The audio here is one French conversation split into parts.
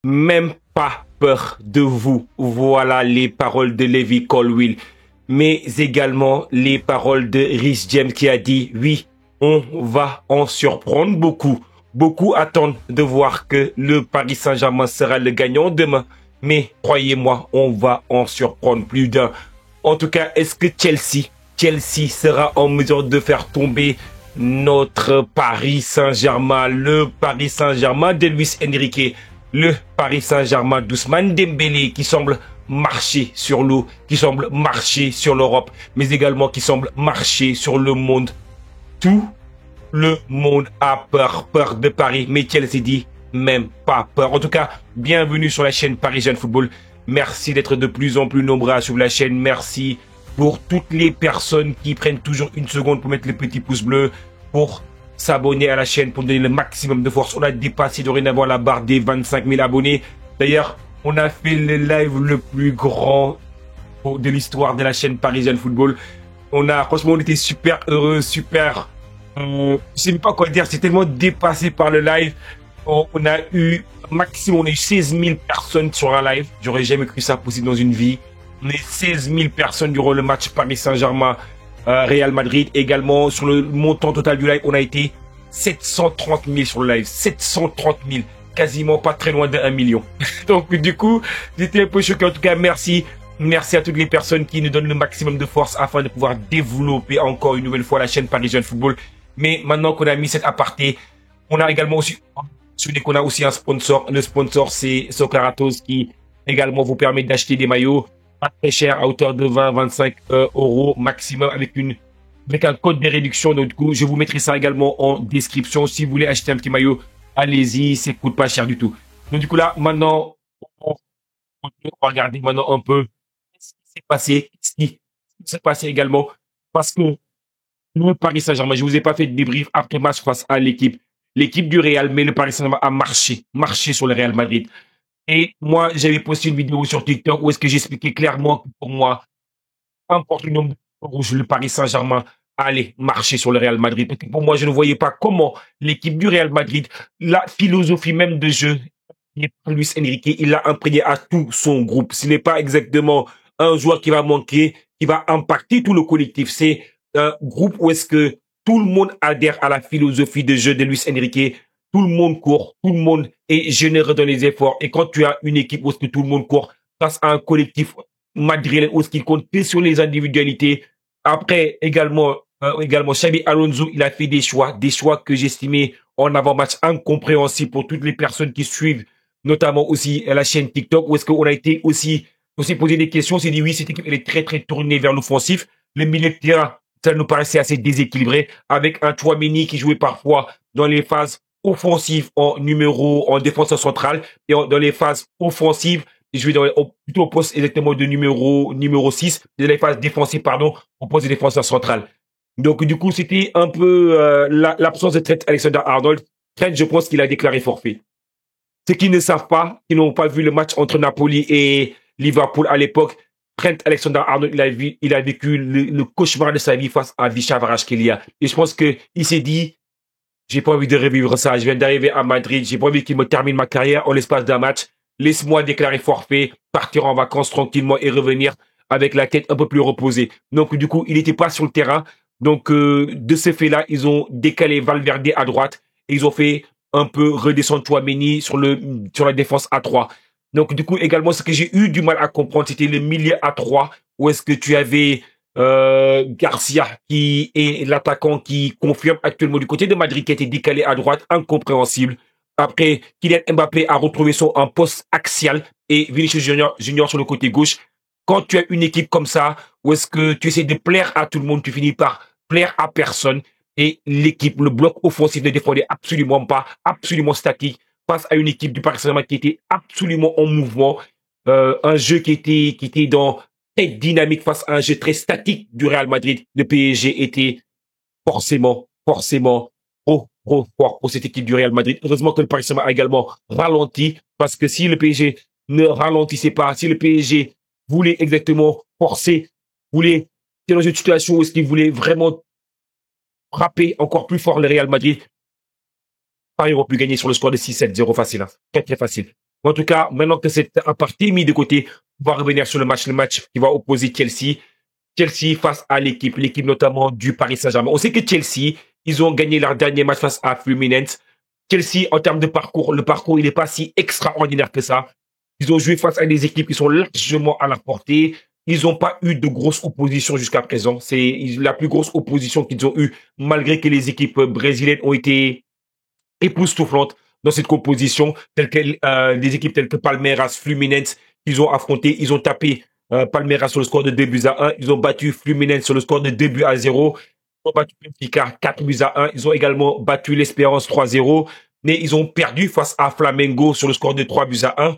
même pas peur de vous. Voilà les paroles de Levi Colwill, mais également les paroles de Reece James qui a dit oui, on va en surprendre beaucoup. Beaucoup attendent de voir que le Paris Saint-Germain sera le gagnant demain, mais croyez-moi, on va en surprendre plus d'un. En tout cas, est-ce que Chelsea sera en mesure de faire tomber notre Paris Saint-Germain, le Paris Saint-Germain de Luis Enrique, le Paris Saint-Germain d'Ousmane Dembélé qui semble marcher sur l'eau, qui semble marcher sur l'Europe, mais également qui semble marcher sur le monde. Tout le monde a peur de Paris, mais Chelsea dit même pas peur. En tout cas, bienvenue sur la chaîne Parisienne Football. Merci d'être de plus en plus nombreux à suivre la chaîne. Merci pour toutes les personnes qui prennent toujours une seconde pour mettre le petit pouce bleu, pour s'abonner à la chaîne, pour donner le maximum de force. On a dépassé dorénavant la barre des 25 000 abonnés. D'ailleurs, on a fait le live le plus grand de l'histoire de la chaîne Parisienne Football. Franchement, on était super heureux, super... je sais même pas quoi dire, c'est tellement dépassé par le live. On a eu maximum, on a eu 16 000 personnes sur un live. J'aurais jamais cru ça possible dans une vie. On est 16 000 personnes durant le match Paris Saint-Germain Real Madrid. Également, sur le montant total du live, on a été 730 000 sur le live. 730 000. Quasiment pas très loin de 1 million. Donc, du coup, j'étais un peu choqué. En tout cas, merci. Merci à toutes les personnes qui nous donnent le maximum de force afin de pouvoir développer encore une nouvelle fois la chaîne Parisienne Football. Mais maintenant qu'on a mis cet aparté, on a également aussi, qu'on a aussi un sponsor. Le sponsor, c'est Socratos qui également vous permet d'acheter des maillots pas très cher à hauteur de 20-25 euros maximum avec un code de réduction. Donc, du coup, je vous mettrai ça également en description. Si vous voulez acheter un petit maillot, allez-y, ça coûte pas cher du tout. Donc, du coup, là, maintenant, on va regarder maintenant un peu ce qui s'est passé, ce qui s'est passé également. Parce que le Paris Saint-Germain, je vous ai pas fait de débrief après match face à l'équipe du Real, mais le Paris Saint-Germain a marché sur le Real Madrid. Et moi, j'avais posté une vidéo sur TikTok où est-ce que j'expliquais clairement que pour moi, peu importe le nombre de fois où le Paris Saint-Germain allait marcher sur le Real Madrid. Parce que pour moi, je ne voyais pas comment l'équipe du Real Madrid, la philosophie même de jeu, Luis Enrique, il l'a imprégné à tout son groupe. Ce n'est pas exactement un joueur qui va manquer, qui va impacter tout le collectif. C'est un groupe où est-ce que tout le monde adhère à la philosophie de jeu de Luis Enrique. Tout le monde court, tout le monde est généreux dans les efforts. Et quand tu as une équipe où est-ce que tout le monde court face à un collectif madrilène où est-ce qu'il compte que sur les individualités. Après, également, Xabi Alonso, il a fait des choix que j'estimais en avant-match incompréhensibles pour toutes les personnes qui suivent, notamment aussi la chaîne TikTok, où est-ce qu'on a été aussi posé des questions. On s'est dit, oui, cette équipe, elle est très, très tournée vers l'offensif. Le milieu de terrain, ça nous paraissait assez déséquilibré, avec un Tchouaméni qui jouait parfois dans les phases offensives en défenseur central, et dans les phases offensives, je vais plutôt au poste exactement de numéro 6, et dans les phases défensives, pardon, au poste de défenseur central. Donc, du coup, c'était un peu l'absence de Trent Alexander-Arnold. Trent, je pense qu'il a déclaré forfait. Ceux qui ne savent pas, qui n'ont pas vu le match entre Napoli et Liverpool à l'époque, Trent Alexander-Arnold, il a vécu le cauchemar de sa vie face à Visca Kvaratskhelia. Et je pense qu'il s'est dit, j'ai pas envie de revivre ça. Je viens d'arriver à Madrid. J'ai pas envie qu'il me termine ma carrière en l'espace d'un match. Laisse-moi déclarer forfait, partir en vacances tranquillement et revenir avec la tête un peu plus reposée. Donc, du coup, il n'était pas sur le terrain. Donc, de ce fait-là, ils ont décalé Valverde à droite et ils ont fait un peu redescendre Tchouaméni sur la défense à 3. Donc, du coup, également, ce que j'ai eu du mal à comprendre, c'était le milieu à 3 où est-ce que tu avais Garcia qui est l'attaquant qui confirme actuellement du côté de Madrid qui a été décalé à droite, incompréhensible. Après, Kylian Mbappé a retrouvé un poste axial et Vinicius Junior sur le côté gauche. Quand tu as une équipe comme ça, où est-ce que tu essaies de plaire à tout le monde, tu finis par plaire à personne. Et l'équipe, le bloc offensif ne défendait absolument pas, absolument statique, face à une équipe du Paris Saint-Germain qui était absolument en mouvement. Un jeu qui était dans très dynamique face à un jeu très statique du Real Madrid. Le PSG était forcément trop fort pour cette équipe du Real Madrid. Heureusement que le Paris Saint-Germain a également ralenti, parce que si le PSG ne ralentissait pas, si le PSG voulait exactement forcer, voulait, c'est dans une situation où est-ce qu'il voulait vraiment frapper encore plus fort le Real Madrid, Paris aurait pu gagner sur le score de 6-7-0 facile, hein. Très très facile. En tout cas, maintenant que cette aparté est mis de côté, on va revenir sur le match qui va opposer Chelsea. Chelsea face à l'équipe notamment du Paris Saint-Germain. On sait que Chelsea, ils ont gagné leur dernier match face à Fluminense. Chelsea, en termes de parcours, le parcours, il n'est pas si extraordinaire que ça. Ils ont joué face à des équipes qui sont largement à leur portée. Ils n'ont pas eu de grosse opposition jusqu'à présent. C'est la plus grosse opposition qu'ils ont eue, malgré que les équipes brésiliennes ont été époustouflantes dans cette composition, telles que des équipes telles que Palmeiras, Fluminense, qu'ils ont affronté. Ils ont tapé Palmeiras sur le score de 2-1. Ils ont battu Fluminense sur le score de 2-0. Ils ont battu Benfica 4-1. Ils ont également battu l'Espérance 3-0. Mais ils ont perdu face à Flamengo sur le score de 3-1.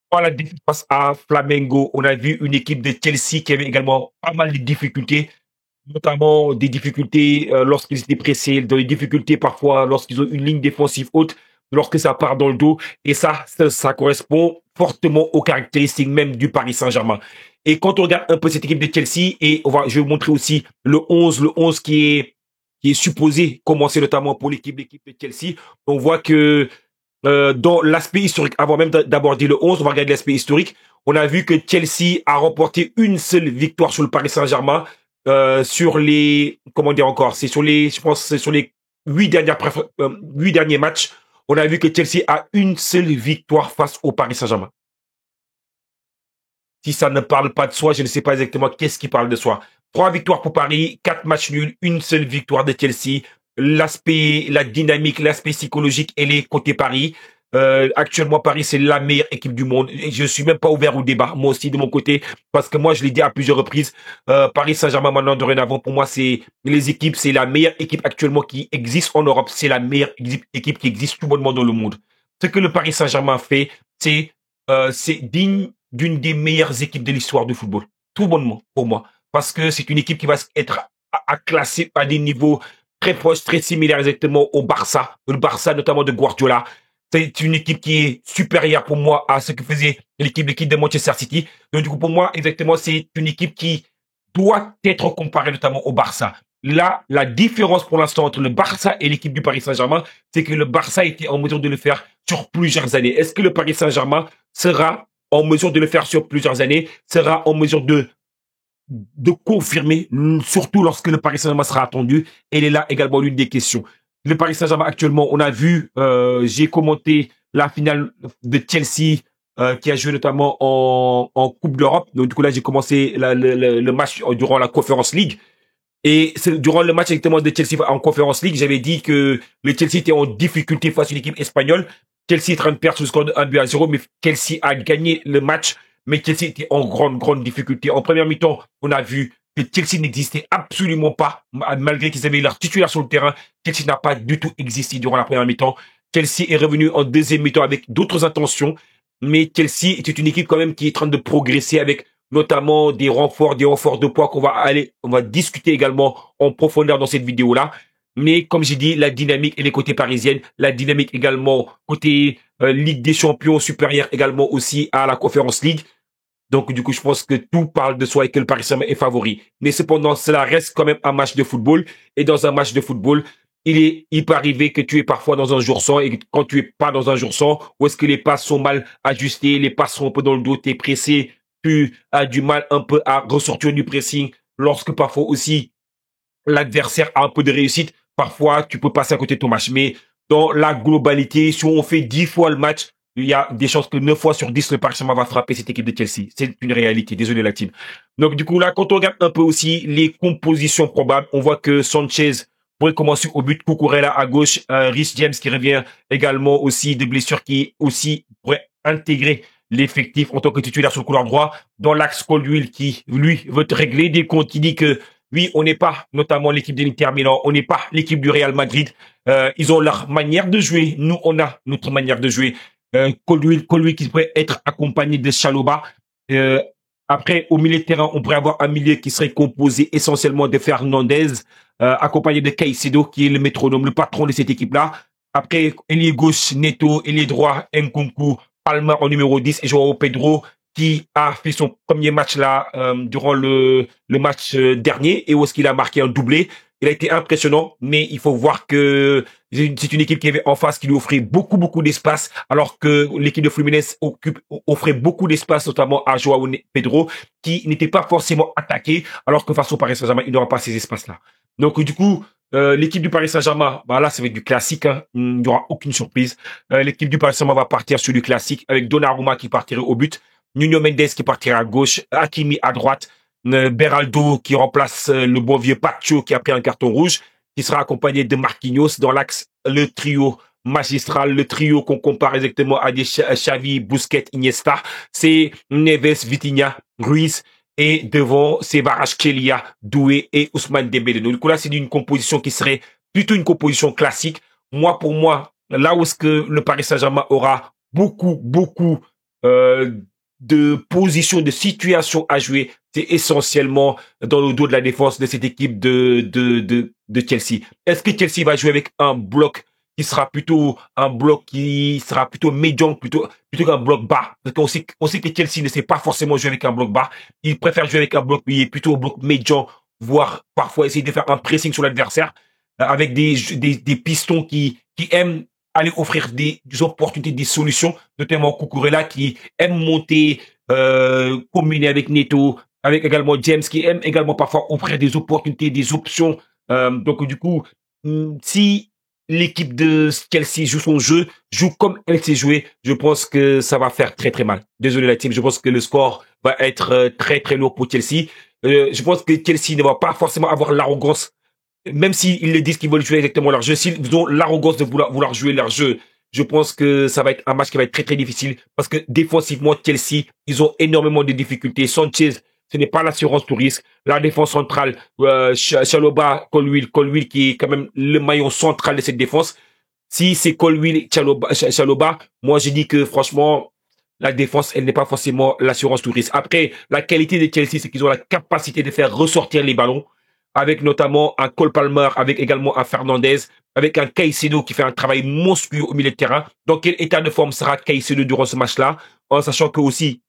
Par la défaite face à Flamengo, on a vu une équipe de Chelsea qui avait également pas mal de difficultés, notamment des difficultés lorsqu'ils étaient pressés, des difficultés parfois lorsqu'ils ont une ligne défensive haute, lorsque ça part dans le dos. Et ça correspond fortement aux caractéristiques même du Paris Saint-Germain. Et quand on regarde un peu cette équipe de Chelsea, et je vais vous montrer aussi le 11 qui est supposé commencer notamment pour l'équipe de Chelsea, on voit que dans l'aspect historique, avant même d'aborder le 11, on va regarder l'aspect historique. On a vu que Chelsea a remporté une seule victoire sur le Paris Saint-Germain sur les, comment dire encore, je pense, c'est sur les 8 derniers matchs. On a vu que Chelsea a une seule victoire face au Paris Saint-Germain. Si ça ne parle pas de soi, je ne sais pas exactement qu'est-ce qui parle de soi. 3 victoires pour Paris, 4 matchs nuls, une seule victoire de Chelsea. L'aspect, la dynamique, l'aspect psychologique, elle est côté Paris. Actuellement, Paris, c'est la meilleure équipe du monde. Et je suis même pas ouvert au débat, moi aussi, de mon côté, parce que moi, je l'ai dit à plusieurs reprises, Paris Saint-Germain, maintenant, dorénavant, pour moi, c'est la meilleure équipe actuellement qui existe en Europe. C'est la meilleure équipe qui existe tout bonnement dans le monde. Ce que le Paris Saint-Germain fait, c'est digne d'une des meilleures équipes de l'histoire du football. Tout bonnement, pour moi. Parce que c'est une équipe qui va être à classer à des niveaux très proches, très similaires exactement au Barça. Le Barça, notamment de Guardiola. C'est une équipe qui est supérieure pour moi à ce que faisait l'équipe de Manchester City. Donc, du coup, pour moi, exactement, c'est une équipe qui doit être comparée notamment au Barça. Là, la différence pour l'instant entre le Barça et l'équipe du Paris Saint-Germain, c'est que le Barça était en mesure de le faire sur plusieurs années. Est-ce que le Paris Saint-Germain sera en mesure de le faire sur plusieurs années, sera en mesure de confirmer, surtout lorsque le Paris Saint-Germain sera attendu? Elle est là également l'une des questions. Le Paris Saint-Germain actuellement, on a vu, j'ai commenté la finale de Chelsea qui a joué notamment en Coupe d'Europe. Donc du coup là, j'ai commencé le match durant la Conference League. Et durant le match exactement de Chelsea en Conference League, j'avais dit que le Chelsea était en difficulté face à une équipe espagnole. Chelsea est en train de perdre sur le score de 1-0, mais Chelsea a gagné le match. Mais Chelsea était en grande difficulté. En première mi-temps, on a vu que Chelsea n'existait absolument pas, malgré qu'ils avaient leur titulaire sur le terrain. Chelsea n'a pas du tout existé durant la première mi-temps. Chelsea est revenu en deuxième mi-temps avec d'autres intentions, mais Chelsea était une équipe quand même qui est en train de progresser avec notamment des renforts de poids on va discuter également en profondeur dans cette vidéo-là. Mais comme j'ai dit, la dynamique et les côtés parisiennes, la dynamique également côté Ligue des Champions supérieure également aussi à la Conference League. Donc du coup, je pense que tout parle de soi et que le Paris Saint-Germain est favori. Mais cependant, cela reste quand même un match de football. Et dans un match de football, il peut arriver que tu es parfois dans un jour sans, et quand tu es pas dans un jour sans, où est-ce que les passes sont mal ajustées, les passes sont un peu dans le dos, t'es pressé, tu as du mal un peu à ressortir du pressing, lorsque parfois aussi l'adversaire a un peu de réussite, parfois tu peux passer à côté de ton match. Mais dans la globalité, si on fait 10 fois le match, il y a des chances que 9 fois sur 10, le Paris Saint-Germain va frapper cette équipe de Chelsea. C'est une réalité. Désolé la team. Donc du coup là, quand on regarde un peu aussi les compositions probables, on voit que Sanchez pourrait commencer au but, Cucurella à gauche, Reece James qui revient également aussi de blessures, qui aussi pourrait intégrer l'effectif en tant que titulaire sur le couloir droit. Dans l'axe, Colwill qui, lui, veut régler des comptes. Il dit que oui, on n'est pas notamment l'équipe de l'Inter Milan, on n'est pas l'équipe du Real Madrid. Ils ont leur manière de jouer. Nous, on a notre manière de jouer. Colwill qui pourrait être accompagné de Chalobah. Après, au milieu de terrain, on pourrait avoir un milieu qui serait composé essentiellement de Fernandez, accompagné de Caicedo, qui est le métronome, le patron de cette équipe-là. Après, ailier gauche, Neto, ailier droit, Nkunku, Palma en numéro 10 et Joao Pedro, qui a fait son premier match là durant le match dernier et où est-ce qu'il a marqué un doublé. il a été impressionnant, mais il faut voir que c'est une équipe qui avait en face qui lui offrait beaucoup d'espace, alors que l'équipe de Fluminense offrait beaucoup d'espace, notamment à João Pedro, qui n'était pas forcément attaqué, alors que face au Paris Saint-Germain, il n'aura pas ces espaces-là. Donc du coup, l'équipe du Paris Saint-Germain, bah là, ça va être du classique. Hein. Il n'y aura aucune surprise. L'équipe du Paris Saint-Germain va partir sur du classique avec Donnarumma qui partirait au but, Nuno Mendes qui partira à gauche, Hakimi à droite, Beraldo qui remplace le bon vieux Pacho qui a pris un carton rouge, qui sera accompagné de Marquinhos dans l'axe, le trio magistral, le trio qu'on compare exactement à des Xavi, Busquets, Iniesta. C'est Neves, Vitinha, Ruiz. Et devant, c'est Kvaratskhelia, Doué et Ousmane Dembélé. Donc, du coup, là, c'est une composition qui serait plutôt une composition classique. Moi, pour moi, là où est-ce que le Paris Saint-Germain aura beaucoup de positions, de situations à jouer, c'est essentiellement dans le dos de la défense de cette équipe de Chelsea. Est-ce que Chelsea va jouer avec un bloc qui sera plutôt un bloc qui sera plutôt médian, plutôt qu'un bloc bas? Parce qu'on sait que Chelsea ne sait pas forcément jouer avec un bloc bas. Il préfère jouer avec un bloc qui est plutôt un bloc médian, voire parfois essayer de faire un pressing sur l'adversaire, avec des pistons qui aiment aller offrir des opportunités, des solutions, notamment Cucurella qui aime monter, combiner avec Neto, avec également James qui aime également parfois offrir des opportunités, des options. Donc du coup, si l'équipe de Chelsea joue son jeu, joue comme elle s'est jouée, je pense que ça va faire très mal. Désolé la team, je pense que le score va être très lourd pour Chelsea. Je pense que Chelsea ne va pas forcément avoir l'arrogance, même s'ils le disent qu'ils veulent jouer exactement leur jeu, s'ils ont l'arrogance de vouloir jouer leur jeu, je pense que ça va être un match qui va être très difficile, parce que défensivement, Chelsea, ils ont énormément de difficultés. Sanchez, ce n'est pas l'assurance tout risque. La défense centrale, Chalobah, Colwill qui est quand même le maillon central de cette défense. Si c'est Colwill, Chalobah, moi je dis que franchement, la défense, elle n'est pas forcément l'assurance tout risque. Après, la qualité de Chelsea, c'est qu'ils ont la capacité de faire ressortir les ballons, avec notamment un Cole Palmer, avec également un Fernandez, avec un Caicedo qui fait un travail monstrueux au milieu de terrain. Dans quel état de forme sera Caicedo durant ce match-là, en sachant que aussi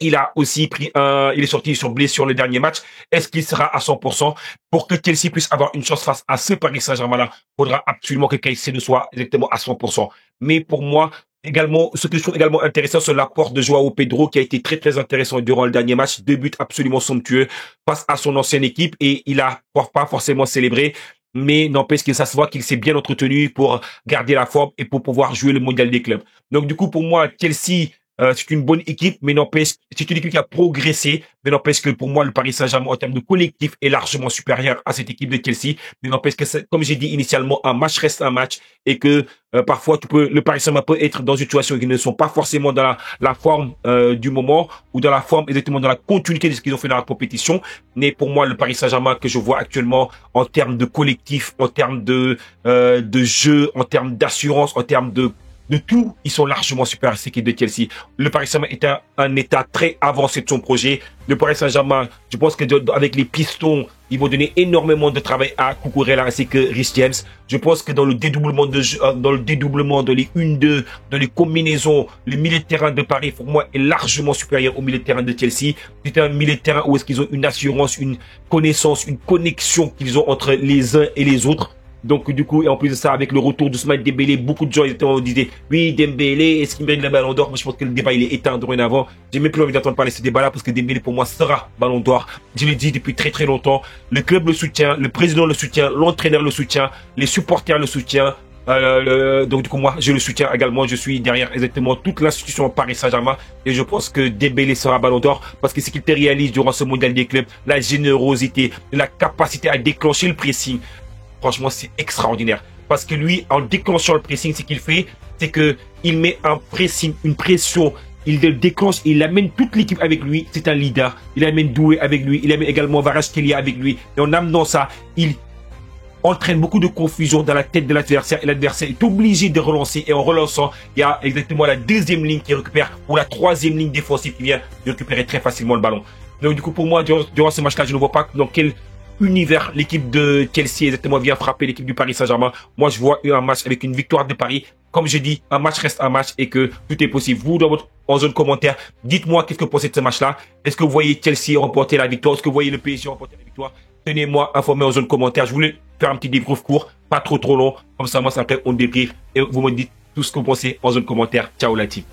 il a aussi pris il est sorti sur blessure le dernier match. Est-ce qu'il sera à 100%? Pour que Chelsea puisse avoir une chance face à ce Paris Saint-Germain-là, il faudra absolument que Caicedo soit exactement à 100%. Mais pour moi, également, ce que je trouve également intéressant, c'est l'apport de João Pedro qui a été très intéressant durant le dernier match. 2 buts absolument somptueux face à son ancienne équipe et il a pas forcément célébré. Mais n'empêche que ça se voit qu'il s'est bien entretenu pour garder la forme et pour pouvoir jouer le mondial des clubs. Donc du coup, pour moi, Chelsea, c'est une bonne équipe, mais n'empêche, c'est une équipe qui a progressé, mais n'empêche que pour moi, le Paris Saint-Germain, en termes de collectif, est largement supérieur à cette équipe de Chelsea. Mais n'empêche que, comme j'ai dit initialement, un match reste un match et que parfois, le Paris Saint-Germain peut être dans une situation qui ne sont pas forcément dans la forme du moment ou dans la forme exactement dans la continuité de ce qu'ils ont fait dans la compétition. Mais pour moi, le Paris Saint-Germain que je vois actuellement en termes de collectif, en termes de jeu, en termes d'assurance, en termes de tout, ils sont largement supérieurs à cette équipe de Chelsea. Le Paris Saint-Germain est un état très avancé de son projet. Le Paris Saint-Germain, je pense que avec les pistons, ils vont donner énormément de travail à Cucurella ainsi que Reece James. Je pense que dans le dédoublement de jeu, dans les 1-2, dans les combinaisons, le milieu de terrain de Paris, pour moi, est largement supérieur au milieu de terrain de Chelsea. C'est un milieu de terrain où est-ce qu'ils ont une assurance, une connaissance, une connexion qu'ils ont entre les uns et les autres. Donc du coup, et en plus de ça, avec le retour d'Ousmane Dembélé, beaucoup de gens disaient oui, Dembélé, est-ce qu'il mérite le Ballon d'Or? Moi, je pense que le débat il est éteint dorénavant. J'ai même plus envie d'entendre parler de ce débat-là parce que Dembélé pour moi sera Ballon d'Or. Je l'ai dit depuis très longtemps. Le club le soutient, le président le soutient, l'entraîneur le soutient, les supporters le soutiennent. Donc du coup moi je le soutiens également, je suis derrière exactement toute l'institution Paris Saint-Germain et je pense que Dembélé sera Ballon d'Or parce que ce qu'il réalise durant ce mondial des clubs, la générosité, la capacité à déclencher le pressing. Franchement, c'est extraordinaire. Parce que lui, en déclenchant le pressing, ce qu'il fait, c'est que il met un pressing, une pression, il le déclenche, il amène toute l'équipe avec lui. C'est un leader. Il amène Doué avec lui, il amène également Kvaratskhelia avec lui. Et en amenant ça, il entraîne beaucoup de confusion dans la tête de l'adversaire et l'adversaire est obligé de relancer et en relançant, il y a exactement la deuxième ligne qui récupère ou la troisième ligne défensive qui vient de récupérer très facilement le ballon. Donc du coup, pour moi, durant ce match-là, je ne vois pas dans quel univers l'équipe de Chelsea exactement vient frapper l'équipe du Paris Saint-Germain. Moi, je vois un match avec une victoire de Paris. Comme je dis, un match reste un match et que tout est possible. Vous, en zone commentaire, dites-moi qu'est-ce que vous pensez de ce match-là. Est-ce que vous voyez Chelsea remporter la victoire? Est-ce que vous voyez le PSG remporter la victoire? tenez-moi informé en zone commentaire. Je voulais faire un petit débrief court, pas trop long. Comme ça, moi, ça après, on débrief et vous me dites tout ce que vous pensez en zone commentaire. Ciao la team.